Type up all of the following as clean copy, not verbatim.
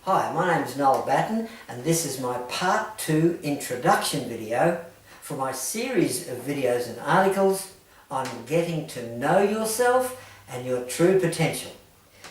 Hi, my name is Noel Batten and this is my part 2 introduction video for my series of videos and articles on getting to know yourself and your true potential.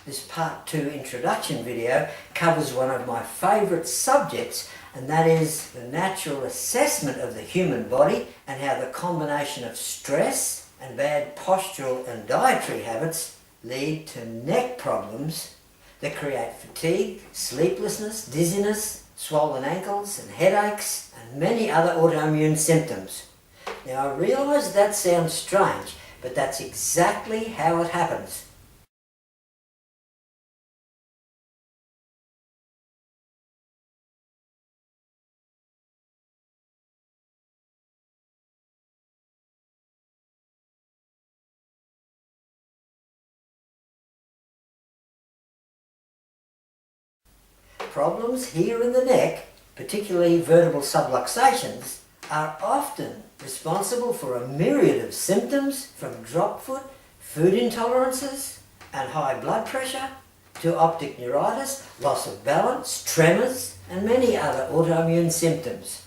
This part 2 introduction video covers one of my favourite subjects, and that is the natural assessment of the human body and how the combination of stress and bad postural and dietary habits lead to neck problems that create fatigue, sleeplessness, dizziness, swollen ankles and headaches and many other autoimmune symptoms. Now I realise that sounds strange, but that's exactly how it happens. Problems here in the neck, particularly vertebral subluxations, are often responsible for a myriad of symptoms from drop foot, food intolerances and high blood pressure to optic neuritis, loss of balance, tremors and many other autoimmune symptoms.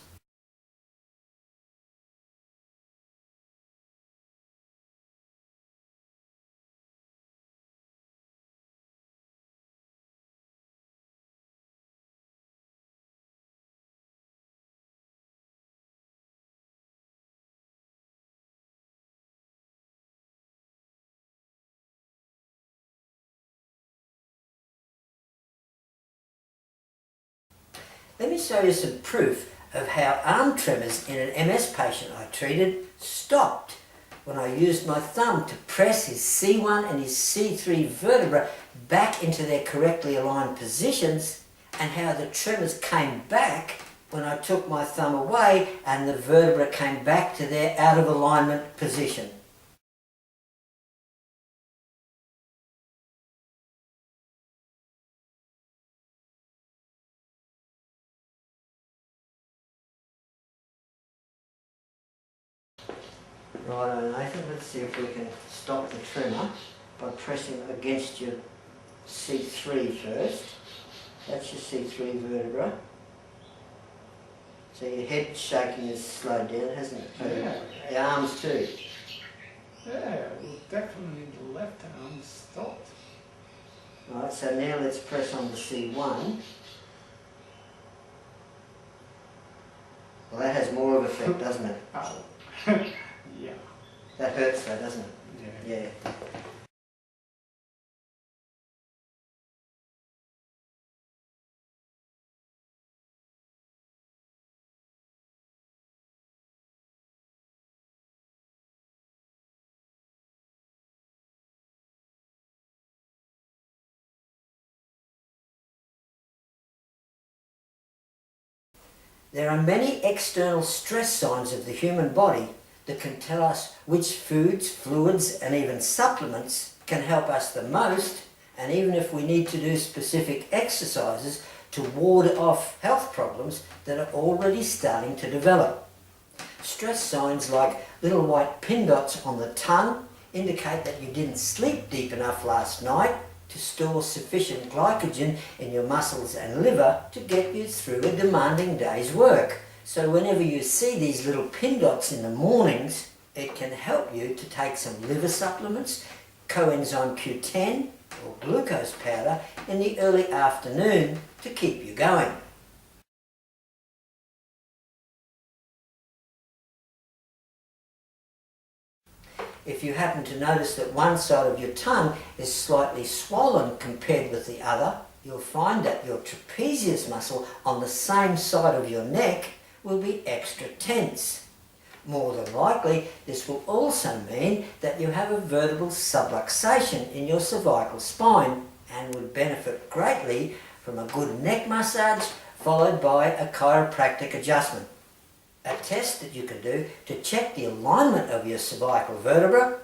Let me show you some proof of how arm tremors in an MS patient I treated stopped when I used my thumb to press his C1 and his C3 vertebra back into their correctly aligned positions, and how the tremors came back when I took my thumb away and the vertebra came back to their out of alignment position. Righto Nathan, let's see if we can stop the tremor by pressing against your C3 first. That's your C3 vertebra. So your head shaking has slowed down, hasn't it? Yeah. Your arms too. Yeah, well, definitely the left arm stopped. Right, so now let's press on the C1. Well, that has more of an effect, doesn't it? Oh. Yeah. That hurts though, doesn't it? Yeah. Yeah. There are many external stress signs of the human body that can tell us which foods, fluids and even supplements can help us the most, and even if we need to do specific exercises to ward off health problems that are already starting to develop. Stress signs like little white pin dots on the tongue indicate that you didn't sleep deep enough last night to store sufficient glycogen in your muscles and liver to get you through a demanding day's work. So whenever you see these little pin dots in the mornings, it can help you to take some liver supplements, coenzyme Q10 or glucose powder in the early afternoon to keep you going. If you happen to notice that one side of your tongue is slightly swollen compared with the other, you'll find that your trapezius muscle on the same side of your neck will be extra tense. More than likely, this will also mean that you have a vertebral subluxation in your cervical spine and would benefit greatly from a good neck massage followed by a chiropractic adjustment. A test that you can do to check the alignment of your cervical vertebra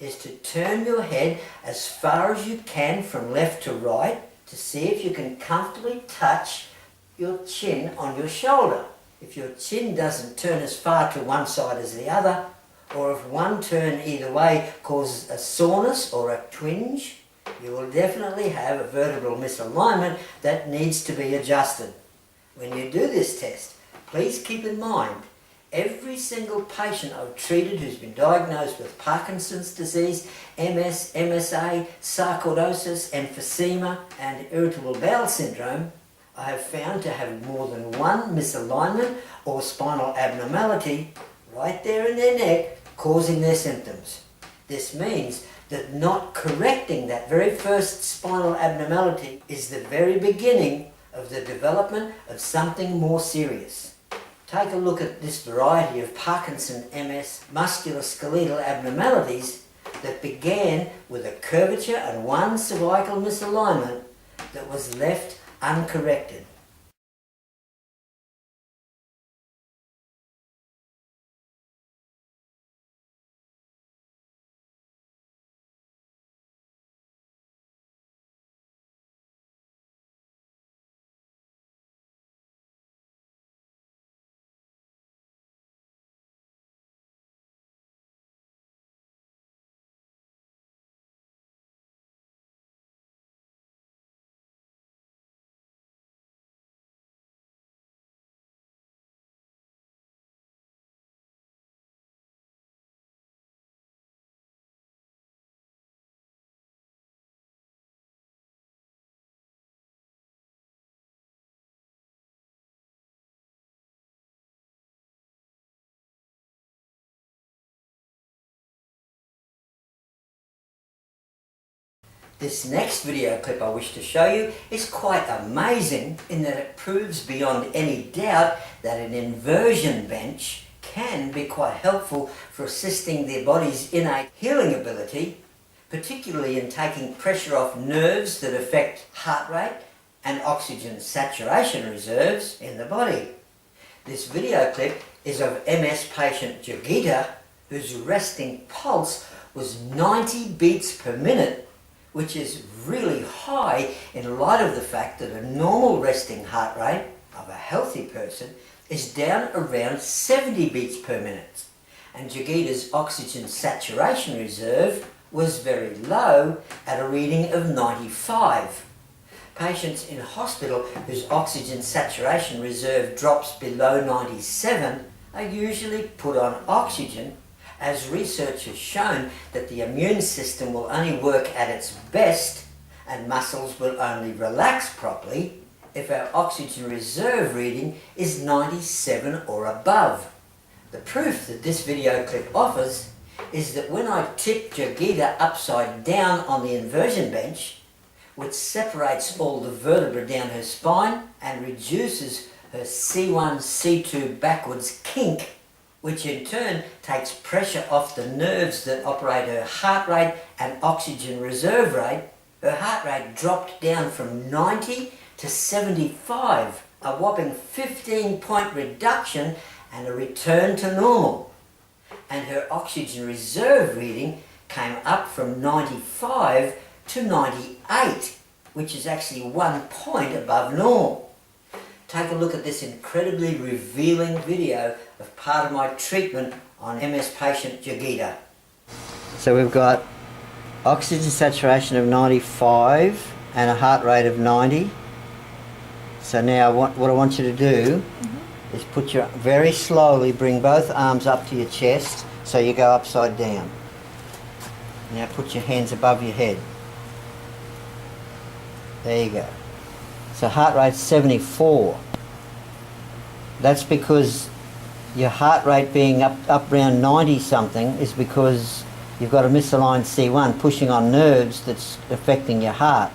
is to turn your head as far as you can from left to right to see if you can comfortably touch your chin on your shoulder. If your chin doesn't turn as far to one side as the other, or if one turn either way causes a soreness or a twinge, you will definitely have a vertebral misalignment that needs to be adjusted. When you do this test, please keep in mind every single patient I've treated who's been diagnosed with Parkinson's disease, MS, MSA, sarcoidosis, emphysema and irritable bowel syndrome, I have found to have more than one misalignment or spinal abnormality right there in their neck causing their symptoms. This means that not correcting that very first spinal abnormality is the very beginning of the development of something more serious. Take a look at this variety of Parkinson, MS, musculoskeletal abnormalities that began with a curvature and one cervical misalignment that was left uncorrected. This next video clip I wish to show you is quite amazing in that it proves beyond any doubt that an inversion bench can be quite helpful for assisting the body's innate healing ability, particularly in taking pressure off nerves that affect heart rate and oxygen saturation reserves in the body. This video clip is of MS patient Jagita, whose resting pulse was 90 beats per minute, which is really high in light of the fact that a normal resting heart rate of a healthy person is down around 70 beats per minute. And Jagita's oxygen saturation reserve was very low at a reading of 95. Patients in hospital whose oxygen saturation reserve drops below 97 are usually put on oxygen, as research has shown that the immune system will only work at its best and muscles will only relax properly if our oxygen reserve reading is 97 or above. The proof that this video clip offers is that when I tip Jagita upside down on the inversion bench, which separates all the vertebrae down her spine and reduces her C1, C2 backwards kink, which in turn takes pressure off the nerves that operate her heart rate and oxygen reserve rate, her heart rate dropped down from 90 to 75, a whopping 15-point reduction and a return to normal. And her oxygen reserve reading came up from 95 to 98, which is actually 1 point above normal. Take a look at this incredibly revealing video of part of my treatment on MS patient Jagita. So we've got oxygen saturation of 95 and a heart rate of 90. So now what I want you to do is put your, very slowly bring both arms up to your chest so you go upside down. Now put your hands above your head. There you go. So heart rate's 74. That's because your heart rate being up around 90 something is because you've got a misaligned C1 pushing on nerves that's affecting your heart.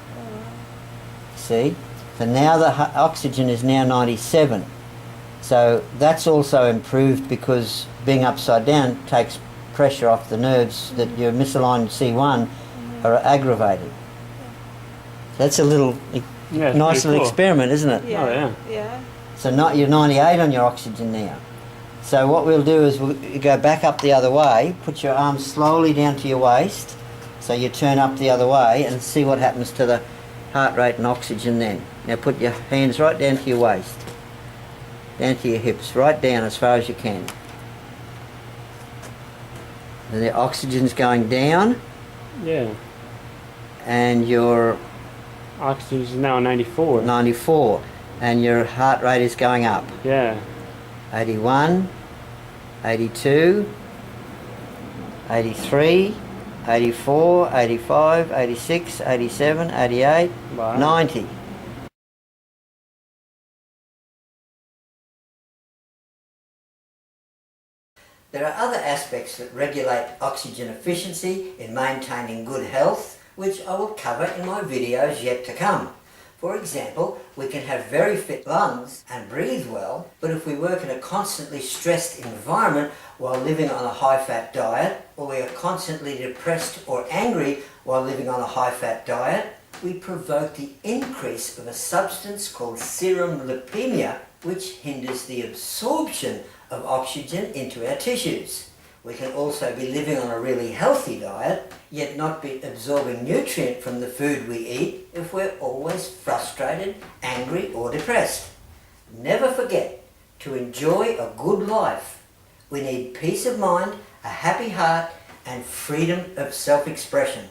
See? So now the oxygen is now 97. So that's also improved because being upside down takes pressure off the nerves that your misaligned C1 are aggravated. That's a little nice little experiment, isn't it? Yeah. Oh, yeah. Yeah. So you're 98 on your oxygen now. So what we'll do is we'll go back up the other way, put your arms slowly down to your waist, so you turn up the other way and see what happens to the heart rate and oxygen then. Now put your hands right down to your waist, down to your hips, right down as far as you can. And the oxygen's going down. Yeah. and your Oxygen is now 94. 94, and your heart rate is going up. Yeah. 81, 82, 83, 84, 85, 86, 87, 88, Wow. 90. There are other aspects that regulate oxygen efficiency in maintaining good health, which I will cover in my videos yet to come. For example, we can have very fit lungs and breathe well, but if we work in a constantly stressed environment while living on a high-fat diet, or we are constantly depressed or angry while living on a high-fat diet, we provoke the increase of a substance called serum lipemia, which hinders the absorption of oxygen into our tissues. We can also be living on a really healthy diet, yet not be absorbing nutrient from the food we eat if we're always frustrated, angry or depressed. Never forget to enjoy a good life. We need peace of mind, a happy heart and freedom of self-expression.